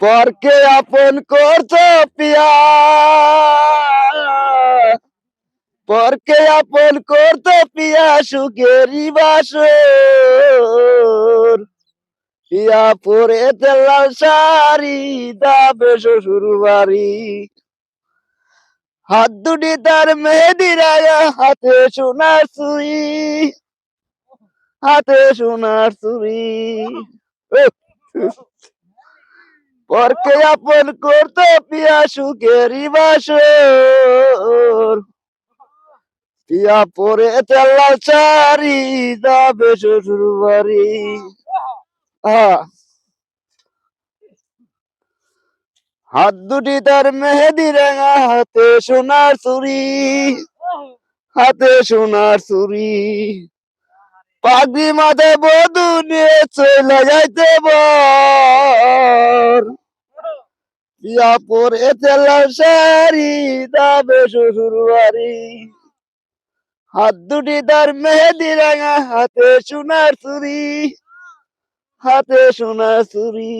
পরকে আপন করছো পিয়া, পরকে আপন করতো পিয়া সুখেরই বাসর। পিয়া পরে তেলাল শাড়ি যাবে শ্বশুর বাড়ি, হাত দুটি তার মেহেদি রায়া, হাতে সোনার চুড়ি, হাতে সোনার চুড়ি। পরকে আপন করতো পিয়া সুখেরই বাসর। পিয়া পরে তেলাল শাড়ি যাবে শ্বশুর বাড়ি। হাত দুটি তার মেহেদি রাঙা, হাতে সোনার চুড়ি, হাতে সোনার চুড়ি। পাগড়ি মাথায় বধূ নিয়ে চলে যাইতে বর। পিয়া পরে তেলাল শাড়ি যাবে শ্বশুর বাড়ি, হাত দুটি তার মেহেদি রাঙা, হাতে সোনার চুড়ি, হাতে সোনার চুড়ি।